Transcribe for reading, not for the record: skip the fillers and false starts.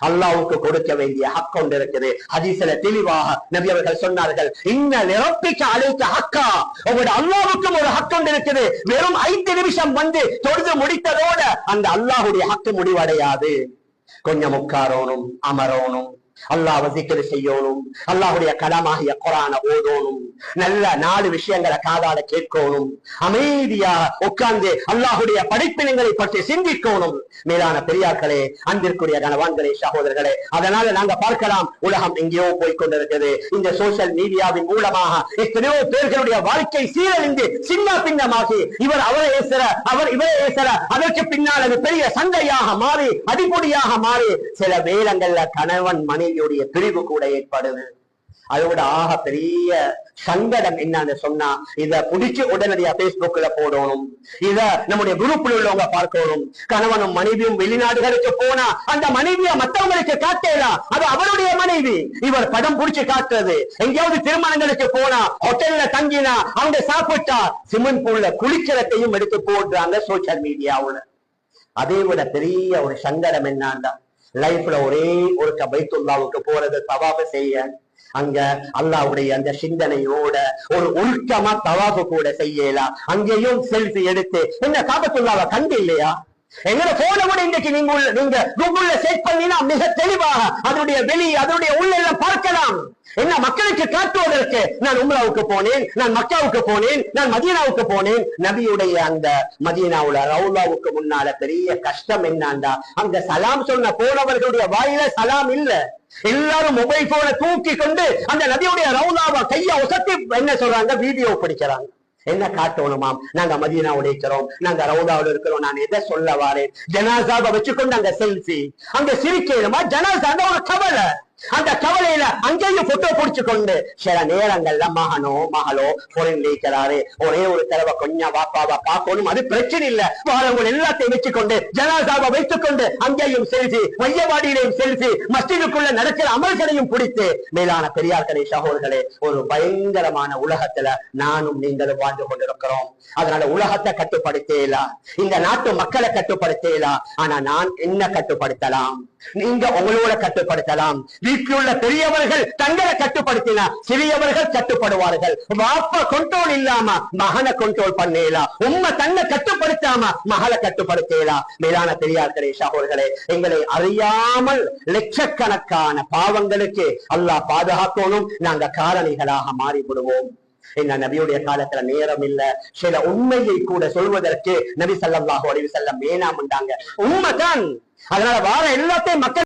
அல்லாஹ்வுக்கு கொடுக்க வேண்டிய ஹக் கொண்டு இருக்குது. ஹதீஸ்ல தெளிவாக நபி அவர்கள் சொன்னார்கள், இன்னல் ரப்பிக அலைக ஹக்கா, உங்களுடைய அல்லாஹ்வுக்கும் ஒரு ஹக் கொண்டு இருக்குது. வெறும் 5 நிமிஷம் வந்து தொழுது முடித்ததோட அந்த அல்லாஹ்வுடைய ஹக் முடிவடையாது. கொஞ்சம் உட்காரணும், அமரணும், அல்லாஹ்வை zikr செய்யணும், அல்லாஹ்வுடைய கலாமாகிய குர்ஆனை ஓதணும், நல்ல 4 விஷயங்களை காதால கேட்கணும், அமைதியா உட்கார்ந்து அல்லாஹ்வுடைய படைப்பினங்களை பற்றி சிந்திக்கணும். மேலான பெரியார்களே, அன்பிற்குரிய கணவான்களே, சகோதரர்களே, அதனால நாங்க பார்க்கலாம், உலகம் எங்கேயோ போய்கொண்டிருக்கிறது. இந்த சோசியல் மீடியாவின் மூலமாக எத்தனையோ பேர்களுடைய வாழ்க்கை சீரழிந்து சின்ன பின்னமாகி இவர் அவரை ஏசுற, அவர் இவரை ஏசுற, அதற்கு பின்னால் அது பெரிய சண்டையாக மாறி அடிப்பொடியாக மாறி சில வேளங்கள்ல கணவன் மனைவியுடைய பிரிவு கூட ஏற்படுது. அதோட ஆக பெரிய சங்கடம் என்னன்னு சொன்னா, இத புடிச்சு உடனடியா பேஸ்புக்ல போடணும், இத நம்முடைய குரூப்ல உள்ளவங்க பார்க்கணும். கணவனும் மனைவியும் வெளிநாடுகளுக்கு போனா அந்த மனைவியா மற்றவங்களுக்கு காட்டலாம், அது அவருடைய மனைவி. இவர் படம் புடிச்சு காட்டுறது, எங்கேயாவது திருமணங்களுக்கு போனா, ஹோட்டல்ல தங்கினா, அவங்க சாப்பிட்டா ஸ்விமிங் பூல்ல குளிக்கிறதையும் எடுத்து போடுறாங்க சோசியல் மீடியாவுல. அதை விட பெரிய ஒரு சங்கடம் என்னன்னா, லைஃப்ல ஒரே ஒரு பைத்துல்லாவுக்கு போறது, தவாஃப் செய்ய, அங்க அல்லாஹ்வுடைய அந்த சிந்தனையோட ஒரு உருக்கமா தவாஃப் கூட செய்யலாம். அங்கேயும் செல்ஃபி எடுத்து, என்ன காபத்துல்லாவை கண்டு இல்லையா? எங்களோட போன கூட இன்றைக்கு நீங்க கூகுள்ல செக் பண்ணினா மிக தெளிவாக அதனுடைய வெளி, அதனுடைய உள்ளெல்லாம் பார்க்கலாம். என்ன மக்களுக்கு காட்டுவதற்கு, நான் உம்ராவுக்கு போனேன், நான் மக்காவுக்கு போனேன், நான் மதீனாவுக்கு போனேன். நபியுடைய அந்த மதீனாவுல ரவுலாவுக்கு முன்னால பெரிய கஷ்டம் என்னண்டா, அங்க சலாம் சொன்ன போனவர்களுடைய வாயில சலாம் இல்ல. எல்லாரும் மொபைல் போனை தூக்கி கொண்டு அந்த நபியுடைய ரவுலாவை கைய ஒசத்தி என்ன சொல்றாங்க, வீடியோ பிடிக்கிறாங்க. என்ன காட்டணுமாம், நாங்க மதீனாவுல இருக்கிறோம், நாங்க ரவுதாவுல இருக்கிறோம். நான் எதை சொல்ல வாரேன், ஜனாசாவை வச்சுக்கொண்டு அங்க செல்ஃபி, அங்க சிரிக்கணுமா, ஜனாசா ஒரு கவலை, அந்த கவலையில அங்கேயும் போட்டோ பிடிச்சு கொண்டு சில நேரங்கள்ல மகனோ மகளோ போரின் இருக்கிறாரு, ஒரே ஒரு தடவை கொஞ்சம் வாப்பாவா பார்க்கணும், அது பிரச்சனை இல்ல, வாரங்கள் எல்லாத்தையும் வச்சுக்கொண்டு ஜனாசாவை வைத்துக் கொண்டு அங்கேயும் செல்ஃபி, மையவாடியிலையும் செல்ஃபி, மஸ்ஜிதுக்குள்ள நடக்கிற அமல்களையும் பிடித்து. மேலான பெரியார்களே, சகோதரர்களே, ஒரு பயங்கரமான உலகத்துல நானும் நீங்களும் வாழ்ந்து கொண்டிருக்கிறோம். அதனால உலகத்தை கட்டுப்படுத்தலாம், இந்த நாட்டு மக்களை கட்டுப்படுத்தலாம். ஆனா நான் என்ன கட்டுப்படுத்தலாம், நீங்க உங்களோட கட்டுப்படுத்தலாம். வீட்டில் உள்ள பெரியவர்கள் தங்களை கட்டுப்படுத்தினா சிறியவர்கள் கட்டுப்படுவார்கள். வாப்பா கண்ட்ரோல் இல்லாம மகனை கண்ட்ரோல் பண்ணலாம், உண்மை தன்னை கட்டுப்படுத்தாம மகளை கட்டுப்படுத்தலாம். மேலான பெரியார்களே, சகோதரர்களே, எங்களை அறியாமல் லட்சக்கணக்கான பாவங்களுக்கு அல்லாஹ் பாதுகாக்கணும். நாங்க காரணிகளாக மாறிவிடுவோம். என்ன நபியுடைய காலத்துல நேரம் இல்ல, சில உண்மையை கூட சொல்வதற்கு நபி ஸல்லல்லாஹு அலைஹி வஸல்லம் வேணாம்ண்டாங்க. உண்மைதான். அதனால வார எல்லாத்தையும் மக்கள்